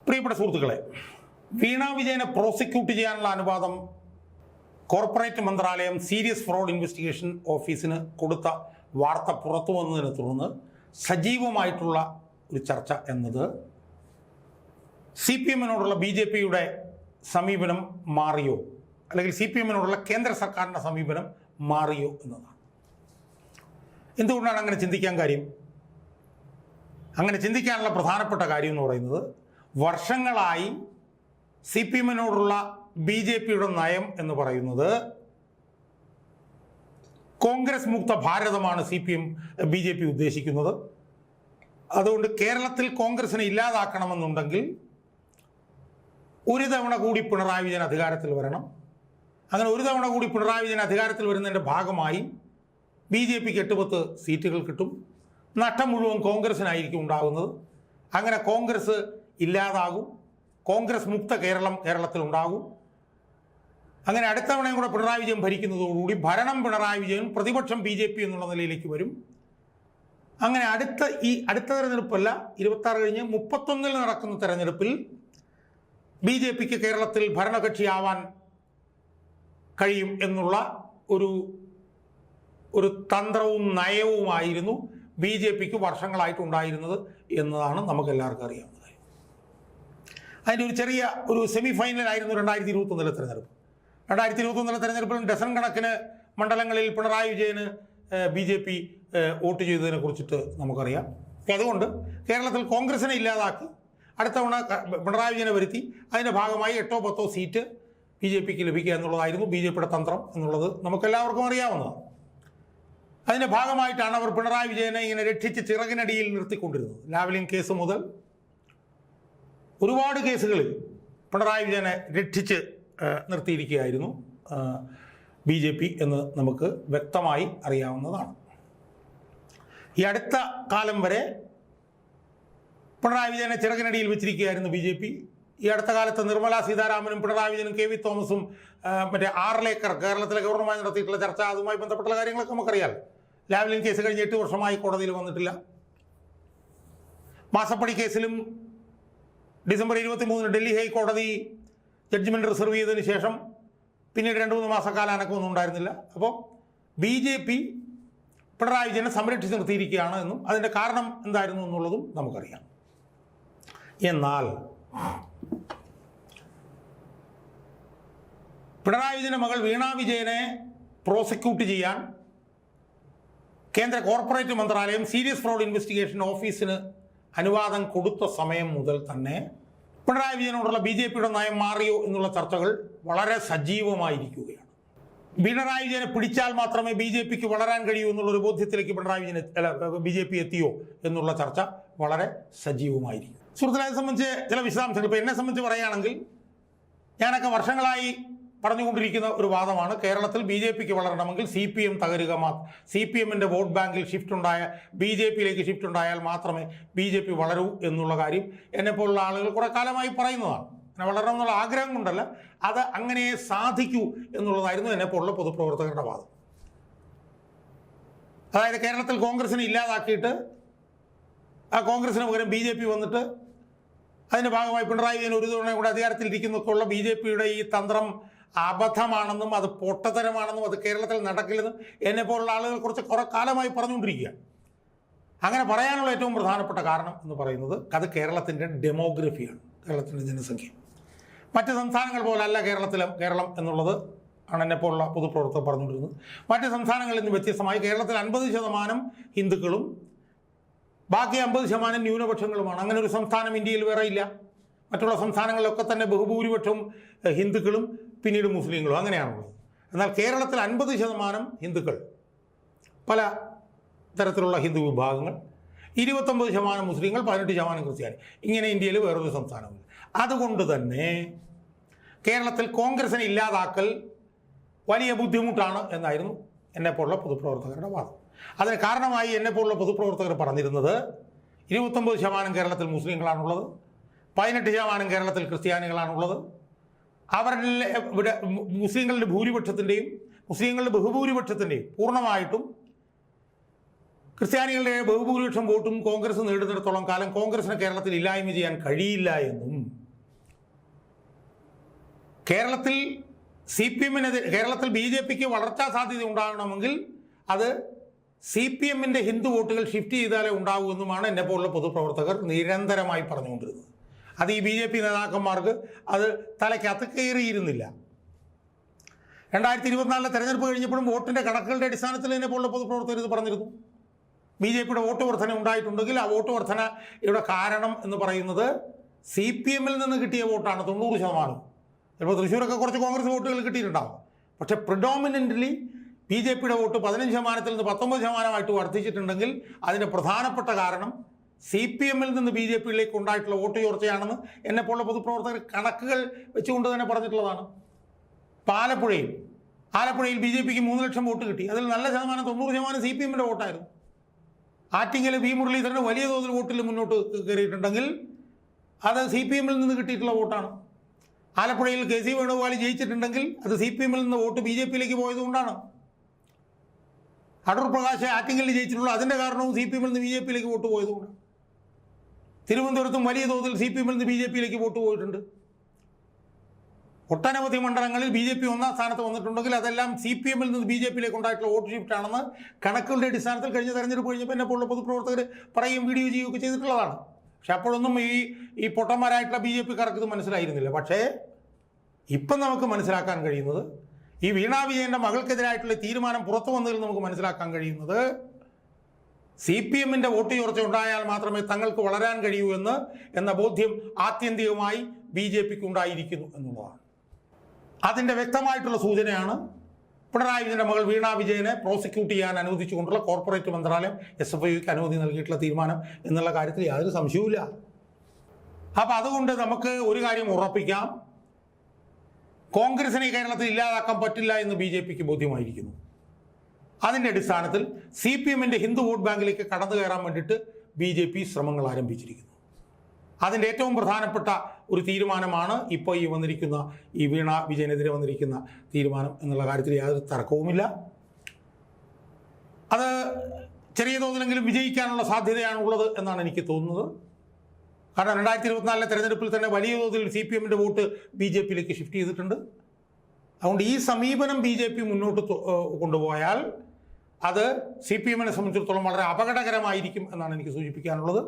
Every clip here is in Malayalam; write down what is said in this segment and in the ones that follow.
പ്രിയപ്പെട്ട സുഹൃത്തുക്കളെ, വീണ വിജയനെ പ്രോസിക്യൂട്ട് ചെയ്യാനുള്ള അനുവാദം കോർപ്പറേറ്റ് മന്ത്രാലയം സീരിയസ് ഫ്രോഡ് ഇൻവെസ്റ്റിഗേഷൻ ഓഫീസിന് കൊടുത്ത വാർത്ത പുറത്തു വന്നതിനെ തുടർന്ന് സജീവമായിട്ടുള്ള ഒരു ചർച്ച എന്നത് CPM-നോടുള്ള BJP-യുടെ സമീപനം മാറിയോ, അല്ലെങ്കിൽ CPM-നോടുള്ള കേന്ദ്ര സർക്കാരിൻ്റെ സമീപനം മാറിയോ എന്നതാണ്. എന്തുകൊണ്ടാണ് അങ്ങനെ ചിന്തിക്കാൻ കാര്യം? അങ്ങനെ ചിന്തിക്കാനുള്ള പ്രധാനപ്പെട്ട കാര്യം എന്ന് പറയുന്നത്, വർഷങ്ങളായി CPM-നോടുള്ള BJP-യുടെ നയം എന്ന് പറയുന്നത് കോൺഗ്രസ് മുക്ത ഭാരതമാണ് BJP ഉദ്ദേശിക്കുന്നത്. അതുകൊണ്ട് കേരളത്തിൽ കോൺഗ്രസിനെ ഇല്ലാതാക്കണമെന്നുണ്ടെങ്കിൽ ഒരു തവണ കൂടി പിണറായി വിജയൻ അധികാരത്തിൽ വരണം. അങ്ങനെ ഒരു തവണ കൂടി പിണറായി വിജയൻ അധികാരത്തിൽ വരുന്നതിൻ്റെ ഭാഗമായി BJP-ക്ക് 8-10 സീറ്റുകൾ കിട്ടും. നഷ്ടം മുഴുവൻ കോൺഗ്രസിനായിരിക്കും ഉണ്ടാകുന്നത്. അങ്ങനെ കോൺഗ്രസ് ഇല്ലാതാകും. കോൺഗ്രസ് മുക്ത കേരളത്തിൽ ഉണ്ടാകും. അങ്ങനെ അടുത്ത തവണയും കൂടെ പിണറായി വിജയൻ ഭരിക്കുന്നതോടുകൂടി ഭരണം പിണറായി വിജയൻ, പ്രതിപക്ഷം BJP എന്നുള്ള നിലയിലേക്ക് വരും. അങ്ങനെ അടുത്ത തെരഞ്ഞെടുപ്പല്ല, 26 കഴിഞ്ഞ് 31-ൽ നടക്കുന്ന തെരഞ്ഞെടുപ്പിൽ BJP-ക്ക് കേരളത്തിൽ ഭരണകക്ഷിയാവാൻ കഴിയും എന്നുള്ള ഒരു തന്ത്രവും നയവുമായിരുന്നു BJP-ക്ക് വർഷങ്ങളായിട്ടുണ്ടായിരുന്നത് എന്നതാണ് നമുക്കെല്ലാവർക്കും അറിയാവുന്നത്. അതിൻ്റെ ഒരു ചെറിയ സെമി ഫൈനലായിരുന്നു 2021-ലെ തെരഞ്ഞെടുപ്പ്. 2021-ലെ തെരഞ്ഞെടുപ്പിൽ ഡസൻ കണക്കിന് മണ്ഡലങ്ങളിൽ പിണറായി വിജയന് BJP വോട്ട് ചെയ്തതിനെ കുറിച്ചിട്ട് നമുക്കറിയാം. അപ്പോൾ അതുകൊണ്ട് കേരളത്തിൽ കോൺഗ്രസിനെ ഇല്ലാതാക്കി അടുത്ത തവണ പിണറായി വിജയനെ വരുത്തി അതിൻ്റെ ഭാഗമായി 8-10 സീറ്റ് BJP-ക്ക് ലഭിക്കുക എന്നുള്ളതായിരുന്നു BJP-യുടെ തന്ത്രം എന്നുള്ളത് നമുക്കെല്ലാവർക്കും അറിയാവുന്നതാണ്. അതിൻ്റെ ഭാഗമായിട്ടാണ് അവർ പിണറായി വിജയനെ ഇങ്ങനെ രക്ഷിച്ച് ചിറകിനടിയിൽ നിർത്തിക്കൊണ്ടിരുന്നത്. ലാവ്ലിൻ കേസ് മുതൽ ഒരുപാട് കേസുകളിൽ പിണറായി വിജയനെ രക്ഷിച്ച് നിർത്തിയിരിക്കുകയായിരുന്നു BJP എന്ന് നമുക്ക് വ്യക്തമായി അറിയാവുന്നതാണ്. ഈ അടുത്ത കാലം വരെ പിണറായി വിജയനെ ചിറകിനടിയിൽ വെച്ചിരിക്കുകയായിരുന്നു BJP. ഈ അടുത്ത കാലത്ത് നിർമ്മല സീതാരാമനും പിണറായി വിജയനും KV തോമസും മറ്റേ 6 ഏക്കർ കേരളത്തിലെ ഗവർണറുമായി നടത്തിയിട്ടുള്ള ചർച്ച, അതുമായി ബന്ധപ്പെട്ടുള്ള കാര്യങ്ങളൊക്കെ നമുക്കറിയാം. ലാവ്ലിൻ കേസ് കഴിഞ്ഞ് 8 വർഷമായി കോടതിയിൽ വന്നിട്ടില്ല. മാസപ്പടി കേസിലും ഡിസംബർ 23-ന് ഡൽഹി ഹൈക്കോടതി ജഡ്ജ്മെൻറ്റ് റിസർവ് ചെയ്തതിന് ശേഷം പിന്നീട് 2-3 മാസക്കാലം അനക്കമൊന്നും ഉണ്ടായിരുന്നില്ല. അപ്പോൾ BJP പിണറായി വിജയനെ സംരക്ഷിച്ച് നിർത്തിയിരിക്കുകയാണ് എന്നും അതിൻ്റെ കാരണം എന്തായിരുന്നു എന്നുള്ളതും നമുക്കറിയാം. എന്നാൽ പിണറായി വിജയൻ്റെ മകൾ വീണ വിജയനെ പ്രോസിക്യൂട്ട് ചെയ്യാൻ കേന്ദ്ര കോർപ്പറേറ്റ് മന്ത്രാലയം സീരിയസ് ഫ്രോഡ് ഇൻവെസ്റ്റിഗേഷൻ ഓഫീസിന് അനുവാദം കൊടുത്ത സമയം മുതൽ തന്നെ പിണറായി വിജയനോടുള്ള BJP-യുടെ നയം മാറിയോ എന്നുള്ള ചർച്ചകൾ വളരെ സജീവമായിരിക്കുകയാണ്. പിണറായി വിജയനെ പിടിച്ചാൽ മാത്രമേ BJP-ക്ക് വളരാൻ കഴിയൂ എന്നുള്ളൊരു ബോധ്യത്തിലേക്ക് BJP എത്തിയോ എന്നുള്ള ചർച്ച വളരെ സജീവമായിരിക്കും. സുഹൃത്തുക്കളെ സംബന്ധിച്ച് ചില വിശദാംശങ്ങൾ ഇപ്പോൾ എന്നെ സംബന്ധിച്ച് പറയുകയാണെങ്കിൽ, ഞാനൊക്കെ വർഷങ്ങളായി പറഞ്ഞുകൊണ്ടിരിക്കുന്ന ഒരു വാദമാണ്, കേരളത്തിൽ BJP-ക്ക് വളരണമെങ്കിൽ CPM തകരുക CPM-ന്റെ വോട്ട് ബാങ്കിൽ ഷിഫ്റ്റ് ഉണ്ടായ BJP-യിലേക്ക് ഷിഫ്റ്റ് ഉണ്ടായാൽ മാത്രമേ BJP വളരൂ എന്നുള്ള കാര്യം എന്നെപ്പോലുള്ള ആളുകൾ കുറേ കാലമായി പറയുന്നതാണ്. അങ്ങനെ വളരണം എന്നുള്ള ആഗ്രഹം കൊണ്ടല്ല, അത് അങ്ങനെ സാധിക്കൂ എന്നുള്ളതായിരുന്നു എന്നെപ്പോലുള്ള പൊതുപ്രവർത്തകരുടെ വാദം. അതായത് കേരളത്തിൽ കോൺഗ്രസിനെ ഇല്ലാതാക്കിയിട്ട് ആ കോൺഗ്രസിന് പകരം BJP വന്നിട്ട് അതിൻ്റെ ഭാഗമായി പിണറായി വിജയൻ ഒരു തവണ കൂടെ അധികാരത്തിലിരിക്കുന്നൊക്കെയുള്ള BJP-യുടെ ഈ തന്ത്രം അബദ്ധമാണെന്നും അത് പൊട്ടത്തരമാണെന്നും അത് കേരളത്തിൽ നടക്കില്ലെന്നും എന്നെപ്പോലുള്ള ആളുകൾ കുറെ കാലമായി പറഞ്ഞുകൊണ്ടിരിക്കുക. അങ്ങനെ പറയാനുള്ള ഏറ്റവും പ്രധാനപ്പെട്ട കാരണം എന്ന് പറയുന്നത് അത് കേരളത്തിൻ്റെ ഡെമോഗ്രഫിയാണ്, കേരളത്തിൻ്റെ ജനസംഖ്യ. മറ്റ് സംസ്ഥാനങ്ങൾ പോലല്ല കേരളം എന്നുള്ളത് ആണ് എന്നെപ്പോലുള്ള പൊതുപ്രവർത്തകർ പറഞ്ഞുകൊണ്ടിരുന്നത്. മറ്റ് സംസ്ഥാനങ്ങളിൽ നിന്ന് വ്യത്യസ്തമായി കേരളത്തിൽ 50% ഹിന്ദുക്കളും ബാക്കി 50% ന്യൂനപക്ഷങ്ങളുമാണ്. അങ്ങനെ ഒരു സംസ്ഥാനം ഇന്ത്യയിൽ വേറെ ഇല്ല. മറ്റുള്ള സംസ്ഥാനങ്ങളിലൊക്കെ തന്നെ ബഹുഭൂരിപക്ഷവും ഹിന്ദുക്കളും പിന്നീട് മുസ്ലിങ്ങളും അങ്ങനെയാണുള്ളത്. എന്നാൽ കേരളത്തിൽ 50% ഹിന്ദുക്കൾ, പല തരത്തിലുള്ള ഹിന്ദു വിഭാഗങ്ങൾ, 29% മുസ്ലിങ്ങൾ, 18% ക്രിസ്ത്യാനി. ഇങ്ങനെ ഇന്ത്യയിൽ വേറൊരു സംസ്ഥാനമില്ല. അതുകൊണ്ട് തന്നെ കേരളത്തിൽ കോൺഗ്രസിനെ ഇല്ലാതാക്കൽ വലിയ ബുദ്ധിമുട്ടാണ് എന്നായിരുന്നു എന്നെപ്പോലുള്ള പൊതുപ്രവർത്തകരുടെ വാദം. അതിന് കാരണമായി എന്നെപ്പോലുള്ള പൊതുപ്രവർത്തകർ പറഞ്ഞിരുന്നത് 29% കേരളത്തിൽ മുസ്ലിങ്ങളാണുള്ളത്, 18% കേരളത്തിൽ ക്രിസ്ത്യാനികളാണുള്ളത്. ഇവിടെ മുസ്ലിങ്ങളുടെ ബഹുഭൂരിപക്ഷത്തിൻ്റെയും പൂർണ്ണമായിട്ടും ക്രിസ്ത്യാനികളുടെ ബഹുഭൂരിപക്ഷം വോട്ടും കോൺഗ്രസ് നേടുന്നിടത്തോളം കാലം കോൺഗ്രസിനെ കേരളത്തിൽ ഇല്ലായ്മ ചെയ്യാൻ കഴിയില്ല എന്നും കേരളത്തിൽ കേരളത്തിൽ BJPക്ക് വളർച്ചാ സാധ്യത ഉണ്ടാകണമെങ്കിൽ അത് CPMന്റെ ഹിന്ദു വോട്ടുകൾ ഷിഫ്റ്റ് ചെയ്താലേ ഉണ്ടാകുമെന്നുമാണ് എന്നെ പോലുള്ള പൊതുപ്രവർത്തകർ നിരന്തരമായി പറഞ്ഞുകൊണ്ടിരുന്നത്. അത് ഈ BJP നേതാക്കന്മാർക്ക് അത് തലയ്ക്കകത്ത് കയറിയിരുന്നില്ല. 2024 തെരഞ്ഞെടുപ്പ് കഴിഞ്ഞപ്പോഴും വോട്ടിൻ്റെ കണക്കുകളുടെ അടിസ്ഥാനത്തിൽ എന്നെ പോലുള്ള പൊതുപ്രവർത്തകർ ഇത് പറഞ്ഞിരുന്നു. BJPയുടെ വോട്ട് വർധന ഉണ്ടായിട്ടുണ്ടെങ്കിൽ ആ വോട്ട് വർധനയുടെ കാരണം എന്ന് പറയുന്നത് CPMൽ നിന്ന് കിട്ടിയ വോട്ടാണ് 90%. ചിലപ്പോൾ തൃശ്ശൂരൊക്കെ കുറച്ച് കോൺഗ്രസ് വോട്ടുകൾ കിട്ടിയിട്ടുണ്ടാകും. പക്ഷേ പ്രിഡോമിനൻ്റ്ലി BJPയുടെ വോട്ട് 15% നിന്ന് 19% വർദ്ധിച്ചിട്ടുണ്ടെങ്കിൽ അതിൻ്റെ പ്രധാനപ്പെട്ട കാരണം CPMൽ നിന്ന് BJPയിലേക്ക് ഉണ്ടായിട്ടുള്ള വോട്ട് ചോർച്ചയാണെന്ന് എന്നെപ്പോലുള്ള പൊതുപ്രവർത്തകർ കണക്കുകൾ വെച്ചുകൊണ്ട് തന്നെ പറഞ്ഞിട്ടുള്ളതാണ്. ആലപ്പുഴയിൽ BJPക്ക് 3 ലക്ഷം വോട്ട് കിട്ടി. അതിൽ നല്ല ശതമാനം 90% CPMന്റെ വോട്ടായിരുന്നു. ആറ്റിങ്ങൽ V മുരളീധരന് വലിയ തോതിൽ വോട്ടിൽ മുന്നോട്ട് കയറിയിട്ടുണ്ടെങ്കിൽ അത് CPMൽ നിന്ന് കിട്ടിയിട്ടുള്ള വോട്ടാണ്. ആലപ്പുഴയിൽ KC വേണുഗോപാൽ ജയിച്ചിട്ടുണ്ടെങ്കിൽ അത് CPMൽ നിന്ന് വോട്ട് BJPയിലേക്ക് പോയതുകൊണ്ടാണ്. അടൂർ പ്രകാശ് ആറ്റിങ്ങലിൽ ജയിച്ചിട്ടുള്ള അതിൻ്റെ കാരണവും CPMൽ നിന്ന് BJPയിലേക്ക് വോട്ട് പോയതുകൊണ്ടാണ്. തിരുവനന്തപുരത്തും വലിയ തോതിൽ CPMൽ നിന്ന് BJPയിലേക്ക് വോട്ട് പോയിട്ടുണ്ട്. ഒട്ടനവധി മണ്ഡലങ്ങളിൽ BJP 1ാം സ്ഥാനത്ത് വന്നിട്ടുണ്ടെങ്കിൽ അതെല്ലാം CPMൽ നിന്ന് BJPയിലേക്ക് ഉണ്ടായിട്ടുള്ള വോട്ട് ഷിഫ്റ്റ് ആണെന്ന് കണക്കുകളുടെ അടിസ്ഥാനത്തിൽ കഴിഞ്ഞ തെരഞ്ഞെടുപ്പ് കഴിഞ്ഞപ്പോൾ എന്നെ പോലുള്ള പൊതുപ്രവർത്തകർ പറയും വീഡിയോ ചെയ്യുകയൊക്കെ ചെയ്തിട്ടുള്ളതാണ്. പക്ഷെ അപ്പോഴൊന്നും ഈ പൊട്ടന്മാരായിട്ടുള്ള BJPക്കാർക്ക് ഇത് മനസ്സിലായിരുന്നില്ല. പക്ഷേ ഇപ്പം നമുക്ക് മനസ്സിലാക്കാൻ കഴിയുന്നത് ഈ വീണാ വിജയൻ്റെ മകൾക്കെതിരായിട്ടുള്ള തീരുമാനം പുറത്തു വന്നതിൽ നമുക്ക് മനസ്സിലാക്കാൻ കഴിയുന്നത് CPMന്റെ വോട്ട് ചോർച്ച ഉണ്ടായാൽ മാത്രമേ തങ്ങൾക്ക് വളരാൻ കഴിയൂ എന്ന ബോധ്യം ആത്യന്തികമായി BJPക്ക് ഉണ്ടായിരിക്കുന്നു എന്നുള്ളതാണ്. അതിൻ്റെ വ്യക്തമായിട്ടുള്ള സൂചനയാണ് പിണറായി വിജയൻ്റെ മകൾ വീണാ വിജയനെ പ്രോസിക്യൂട്ട് ചെയ്യാൻ അനുവദിച്ചുകൊണ്ടുള്ള കോർപ്പറേറ്റ് മന്ത്രാലയം SFIക്ക് അനുമതി നൽകിയിട്ടുള്ള തീരുമാനം എന്നുള്ള കാര്യത്തിൽ യാതൊരു സംശയവുമില്ല. അപ്പം അതുകൊണ്ട് നമുക്ക് ഒരു കാര്യം ഉറപ്പിക്കാം, കോൺഗ്രസിനെ കേരളത്തിൽ ഇല്ലാതാക്കാൻ പറ്റില്ല എന്ന് BJPക്ക് ബോധ്യമായിരിക്കുന്നു. അതിൻ്റെ അടിസ്ഥാനത്തിൽ CPMന്റെ ഹിന്ദു വോട്ട് ബാങ്കിലേക്ക് കടന്നു കയറാൻ വേണ്ടിയിട്ട് BJP ശ്രമങ്ങൾ ആരംഭിച്ചിരിക്കുന്നു. അതിൻ്റെ ഏറ്റവും പ്രധാനപ്പെട്ട ഒരു തീരുമാനമാണ് ഇപ്പോൾ ഈ വീണാ വിജയനെതിരെ വന്നിരിക്കുന്ന തീരുമാനം എന്നുള്ള കാര്യത്തിൽ യാതൊരു തർക്കവുമില്ല. അത് ചെറിയ തോതിലെങ്കിലും വിജയിക്കാനുള്ള സാധ്യതയാണുള്ളത് എന്നാണ് എനിക്ക് തോന്നുന്നത്. കാരണം 2024 തെരഞ്ഞെടുപ്പിൽ തന്നെ വലിയ തോതിൽ CPMന്റെ വോട്ട് BJPയിലേക്ക് ഷിഫ്റ്റ് ചെയ്തിട്ടുണ്ട്. അതുകൊണ്ട് ഈ സമീപനം BJP മുന്നോട്ട് കൊണ്ടുപോയാൽ അത് CPMനെ സംബന്ധിച്ചിടത്തോളം വളരെ അപകടകരമായിരിക്കും എന്നാണ് എനിക്ക് സൂചിപ്പിക്കാനുള്ളത്.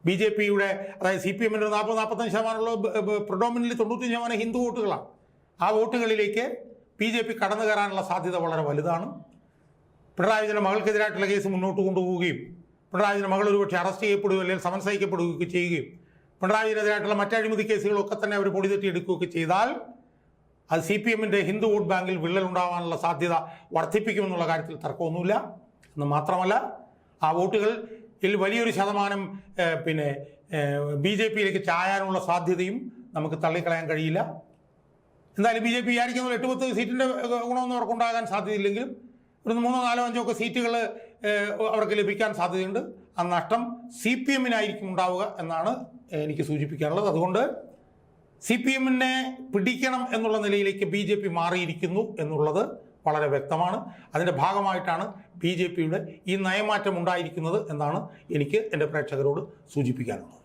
BJPയുടെ അതായത് CPMൻ്റെ 40-45% പ്രിഡോമിനൻ്റ്ലി 95% ഹിന്ദു വോട്ടുകളാണ്. ആ വോട്ടുകളിലേക്ക് BJP കടന്നു കയറാനുള്ള സാധ്യത വളരെ വലുതാണ്. പിണറായി വിജയൻ്റെ മകൾക്കെതിരായിട്ടുള്ള കേസ് മുന്നോട്ട് കൊണ്ടുപോവുകയും പിണറായി വിജയൻ്റെ മകൾ ഒരുപക്ഷെ അറസ്റ്റ് ചെയ്യപ്പെടുകയോ അല്ലെങ്കിൽ സമൻസ് അയക്കപ്പെടുകയൊക്കെ ചെയ്യുകയും പിണറായി വിജയനെതിരായിട്ടുള്ള മറ്റഴിമതി കേസുകളൊക്കെ തന്നെ അവർ പൊടിതെറ്റി എടുക്കുകയൊക്കെ ചെയ്താൽ അത് CPMന്റെ ഹിന്ദു വോട്ട് ബാങ്കിൽ വിള്ളലുണ്ടാകാനുള്ള സാധ്യത വർദ്ധിപ്പിക്കുമെന്നുള്ള കാര്യത്തിൽ തർക്കമൊന്നുമില്ല. എന്ന് മാത്രമല്ല ആ വോട്ടുകളിൽ വലിയൊരു ശതമാനം BJPയിലേക്ക് ചായാനുള്ള സാധ്യതയും നമുക്ക് തള്ളിക്കളയാൻ കഴിയില്ല. എന്തായാലും BJP വിചാരിക്കുന്ന 8-10 സീറ്റിൻ്റെ ഗുണമൊന്നും അവർക്കുണ്ടാകാൻ സാധ്യതയില്ലെങ്കിലും ഒരു 3-4-5 സീറ്റുകൾ അവർക്ക് ലഭിക്കാൻ സാധ്യതയുണ്ട്. ആ നഷ്ടം CPMനായിരിക്കും ഉണ്ടാവുക എന്നാണ് എനിക്ക് സൂചിപ്പിക്കാനുള്ളത്. അതുകൊണ്ട് CPMനെ പിടിക്കണം എന്നുള്ള നിലയിലേക്ക് BJP മാറിയിരിക്കുന്നു എന്നുള്ളത് വളരെ വ്യക്തമാണ്. അതിൻ്റെ ഭാഗമായിട്ടാണ് BJPയുടെ ഈ നയമാറ്റം ഉണ്ടായിരിക്കുന്നത് എന്നാണ് എനിക്ക് എൻ്റെ പ്രേക്ഷകരോട് സൂചിപ്പിക്കാനുള്ളത്.